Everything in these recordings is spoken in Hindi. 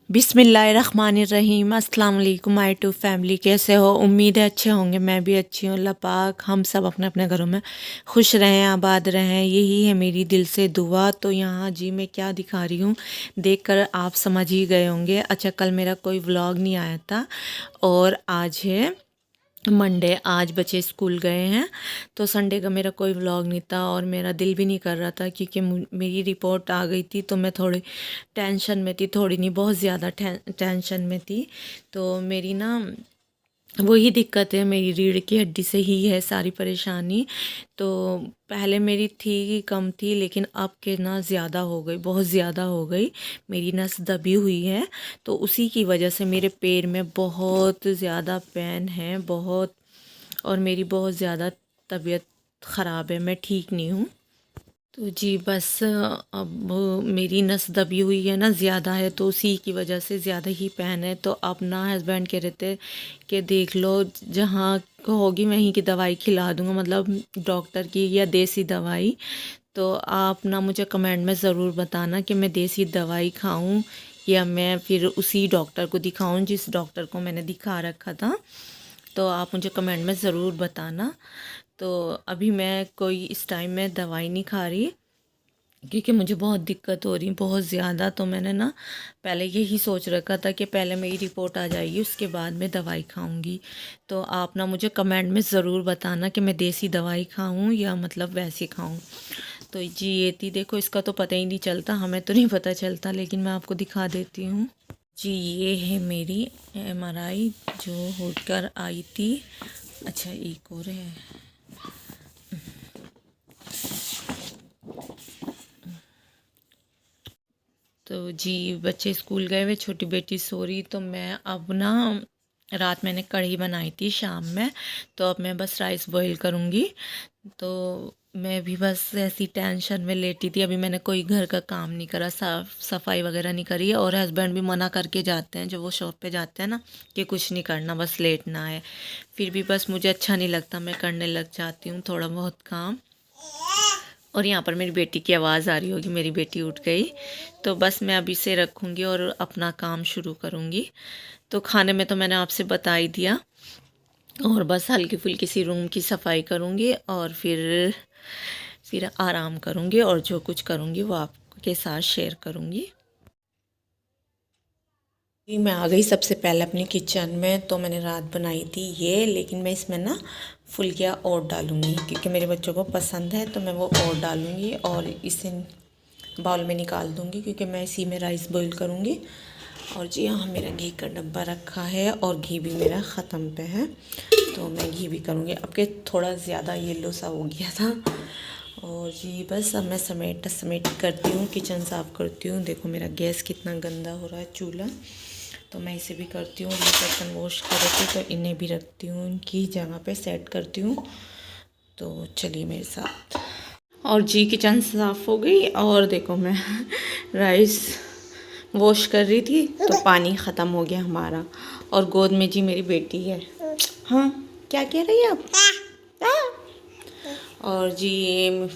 बिस्मिल्लाहिर्रहमानिर्रहीम। अस्सलाम वालेकुम माय टू फैमिली, कैसे हो? उम्मीद है अच्छे होंगे। मैं भी अच्छी हूँ। अल्लाह पाक हम सब अपने अपने घरों में खुश रहें, आबाद रहें, यही है मेरी दिल से दुआ। तो यहाँ जी मैं क्या दिखा रही हूँ देखकर आप समझ ही गए होंगे। अच्छा, कल मेरा कोई व्लॉग नहीं आया था और आज है मंडे, आज बच्चे स्कूल गए हैं तो संडे का मेरा कोई व्लॉग नहीं था और मेरा दिल भी नहीं कर रहा था क्योंकि मेरी रिपोर्ट आ गई थी तो मैं थोड़ी टेंशन में थी, थोड़ी नहीं बहुत ज़्यादा टेंशन में थी। तो मेरी ना वही दिक्कत है, मेरी रीढ़ की हड्डी से ही है सारी परेशानी। तो पहले मेरी थी कम थी लेकिन अब के ना ज़्यादा हो गई, बहुत ज़्यादा हो गई। मेरी नस दबी हुई है तो उसी की वजह से मेरे पैर में बहुत ज़्यादा पेन है, बहुत। और मेरी बहुत ज़्यादा तबीयत ख़राब है, मैं ठीक नहीं हूँ। तो जी बस अब मेरी नस दबी हुई है ना ज़्यादा है तो उसी की वजह से ज़्यादा ही पेन है। तो अब ना हस्बैंड कह रहे थे कि देख लो जहाँ होगी वहीं की दवाई खिला दूँगा, मतलब डॉक्टर की या देसी दवाई। तो आप ना मुझे कमेंट में ज़रूर बताना कि मैं देसी दवाई खाऊं या मैं फिर उसी डॉक्टर को दिखाऊं जिस डॉक्टर को मैंने दिखा रखा था। तो आप मुझे कमेंट में ज़रूर बताना। तो अभी मैं कोई इस टाइम में दवाई नहीं खा रही क्योंकि मुझे बहुत दिक्कत हो रही, बहुत ज़्यादा। तो मैंने ना पहले यही सोच रखा था कि पहले मेरी रिपोर्ट आ जाएगी उसके बाद मैं दवाई खाऊंगी। तो आप ना मुझे कमेंट में ज़रूर बताना कि मैं देसी दवाई खाऊं या मतलब वैसे खाऊं। तो जी ये थी, देखो इसका तो पता ही नहीं चलता, हमें तो नहीं पता चलता लेकिन मैं आपको दिखा देती हूँ। जी ये है मेरी MRI जो होकर आई थी। अच्छा एक और है। तो जी बच्चे स्कूल गए हुए, छोटी बेटी सो रही। तो मैं अब ना रात मैंने कढ़ी बनाई थी शाम में, तो अब मैं बस राइस बॉईल करूँगी। तो मैं भी बस ऐसी टेंशन में लेटी थी। अभी मैंने कोई घर का काम नहीं करा, साफ सफाई वगैरह नहीं करी है। और हस्बैंड भी मना करके जाते हैं जब वो शॉप पे जाते हैं ना कि कुछ नहीं करना, बस लेटना है। फिर भी बस मुझे अच्छा नहीं लगता, मैं करने लग जाती हूँ थोड़ा बहुत काम। और यहाँ पर मेरी बेटी की आवाज़ आ रही होगी, मेरी बेटी उठ गई। तो बस मैं अभी से रखूँगी और अपना काम शुरू करूँगी। तो खाने में तो मैंने आपसे बता ही दिया और बस हल्की फुल्की सी रूम की सफाई करूँगी और फिर आराम करूँगी और जो कुछ करूँगी वो आपके साथ शेयर करूँगी। मैं आ गई सबसे पहले अपनी किचन में। तो मैंने रात बनाई थी ये, लेकिन मैं इसमें ना फुल्कियाँ और डालूँगी क्योंकि मेरे बच्चों को पसंद है तो मैं वो और डालूँगी और इसे बाउल में निकाल दूँगी क्योंकि मैं इसी में राइस बॉईल करूँगी। और जी यहाँ मेरा घी का डब्बा रखा है और घी भी मेरा ख़त्म पे है तो मैं घी भी करूँगी। अब के थोड़ा ज़्यादा येलो सा हो गया था। और जी बस अब मैं समेट करती हूँ, किचन साफ़ करती हूँ। देखो मेरा गैस कितना गंदा हो रहा है, चूल्हा। तो मैं इसे भी करती हूँ, ये बर्तन वॉश कर रखी तो इन्हें भी रखती हूँ, इनकी जगह पे सेट करती हूँ। तो चलिए मेरे साथ। और जी किचन साफ़ हो गई और देखो मैं राइस वॉश कर रही थी तो पानी ख़त्म हो गया हमारा। और गोद में जी मेरी बेटी है। हाँ क्या कह रही है आप? और जी ये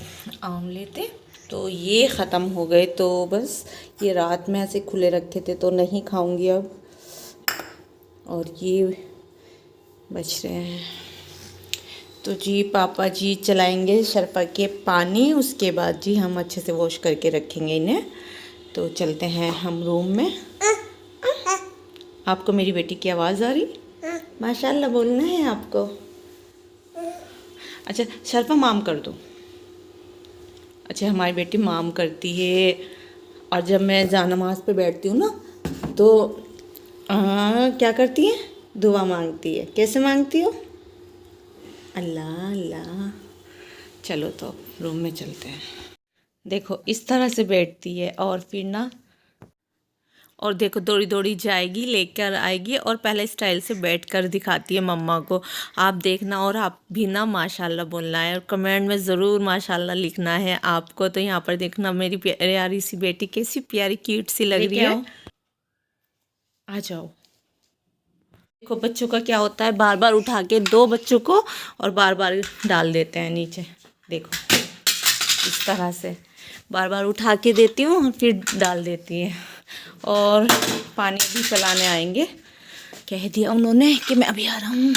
आमलेट थे तो ये ख़त्म हो गए। तो बस ये रात में ऐसे खुले रखे थे तो नहीं खाऊंगी अब। और ये बच रहे हैं। तो जी पापा जी चलाएंगे शरपा के पानी, उसके बाद जी हम अच्छे से वॉश करके रखेंगे इन्हें। तो चलते हैं हम रूम में। आपको मेरी बेटी की आवाज़ आ रही? माशाल्लाह बोलना है आपको। अच्छा शरपा माम कर दो। अच्छा हमारी बेटी माम करती है। और जब मैं नमाज पे बैठती हूँ ना तो क्या करती है? दुआ मांगती है। कैसे मांगती हो? अल्लाह अल्लाह। चलो तो रूम में चलते हैं। देखो इस तरह से बैठती है और फिर ना और देखो दौड़ी दौड़ी जाएगी, लेकर आएगी और पहले स्टाइल से बैठ कर दिखाती है मम्मा को। आप देखना और आप भी ना माशाल्लाह बोलना है और कमेंट में ज़रूर माशाल्लाह लिखना है आपको। तो यहाँ पर देखना मेरी प्यारी सी बेटी कैसी प्यारी क्यूट सी लग रही है। आ जाओ। देखो बच्चों का क्या होता है, बार बार उठा के दो बच्चों को और बार बार डाल देते हैं नीचे। देखो इस तरह से बार बार उठा के देती हूँ और फिर डाल देती है। और पानी भी पिलाने आएंगे, कह दिया उन्होंने कि मैं अभी आ रहा हूँ।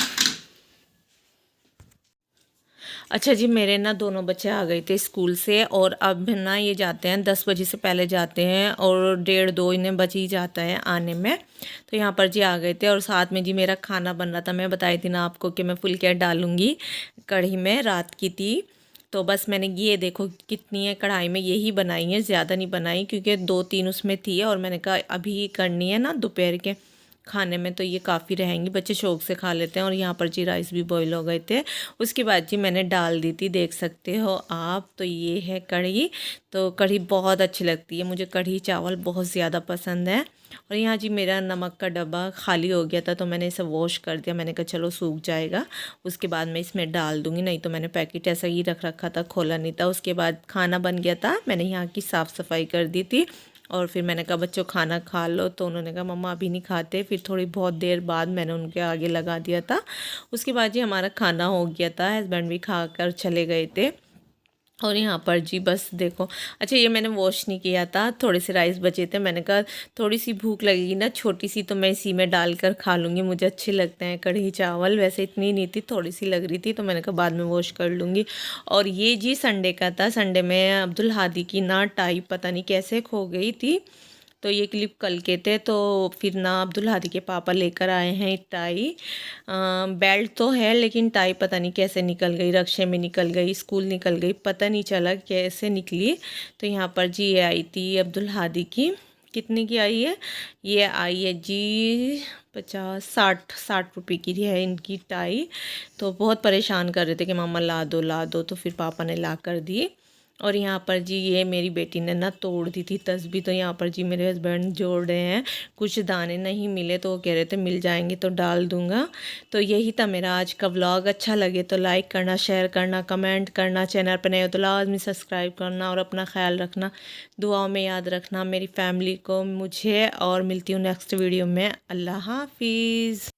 अच्छा जी, मेरे ना दोनों बच्चे आ गए थे स्कूल से और अब ना ये जाते हैं 10 बजे से पहले जाते हैं और 1:30-2 इन्हें बज ही जाता है आने में। तो यहाँ पर जी आ गए थे और साथ में जी मेरा खाना बन रहा था। मैं बताई थी ना आपको कि मैं फुल्कियाँ डालूँगी कढ़ी में, रात की थी। तो बस मैंने ये देखो कितनी है कढ़ाई में, यही बनाई है, ज़्यादा नहीं बनाई क्योंकि 2-3 उसमें थी और मैंने कहा अभी करनी है ना दोपहर के खाने में तो ये काफ़ी रहेंगी, बच्चे शौक से खा लेते हैं। और यहाँ पर जी राइस भी बॉईल हो गए थे। उसके बाद जी मैंने डाल दी थी, देख सकते हो आप। तो ये है कढ़ी। तो कढ़ी बहुत अच्छी लगती है, मुझे कढ़ी चावल बहुत ज़्यादा पसंद है। और यहाँ जी मेरा नमक का डब्बा खाली हो गया था तो मैंने इसे वॉश कर दिया। मैंने कहा चलो सूख जाएगा, उसके बाद मैं इसमें डाल दूँगी, नहीं तो मैंने पैकेट ऐसा ही रख रखा था, खोला नहीं था। उसके बाद खाना बन गया था, मैंने यहाँ की साफ़ सफाई कर दी थी और फिर मैंने कहा बच्चों खाना खा लो। तो उन्होंने कहा मम्मा अभी नहीं खाते। फिर थोड़ी बहुत देर बाद मैंने उनके आगे लगा दिया था। उसके बाद जी हमारा खाना हो गया था, हस्बैंड भी खा कर चले गए थे। और यहाँ पर जी बस देखो, अच्छा ये मैंने वॉश नहीं किया था, थोड़े से राइस बचे थे। मैंने कहा थोड़ी सी भूख लगेगी ना छोटी सी तो मैं इसी में डालकर खा लूँगी, मुझे अच्छे लगते हैं कढ़ी चावल। वैसे इतनी नहीं थी, थोड़ी सी लग रही थी तो मैंने कहा बाद में वॉश कर लूँगी। और ये जी संडे का था, संडे में अब्दुल हादी की ना टाई पता नहीं कैसे खो गई थी। तो ये क्लिप कल के थे तो फिर ना अब्दुल हादी के पापा लेकर आए हैं टाई। बेल्ट तो है लेकिन टाई पता नहीं कैसे निकल गई, रक्शे में निकल गई, स्कूल निकल गई, पता नहीं चला कैसे निकली। तो यहाँ पर जी ये आई थी अब्दुल हादी की। कितने की आई है? ये आई है जी 50-60 रुपये की है इनकी टाई। तो बहुत परेशान कर रहे थे कि मम्मा ला दो ला दो, तो फिर पापा ने ला कर दी। और यहाँ पर जी ये मेरी बेटी ने ना तोड़ दी थी तस्बीह। तो यहाँ पर जी मेरे हस्बैंड जोड़ रहे हैं, कुछ दाने नहीं मिले तो वो कह रहे थे मिल जाएंगे तो डाल दूँगा। तो यही था मेरा आज का व्लॉग। अच्छा लगे तो लाइक करना, शेयर करना, कमेंट करना, चैनल पर नए हो तो लाजमी सब्सक्राइब करना और अपना ख्याल रखना, दुआओं में याद रखना मेरी फैमिली को, मुझे। और मिलती हूँ नेक्स्ट वीडियो में। अल्लाह हाफिज़।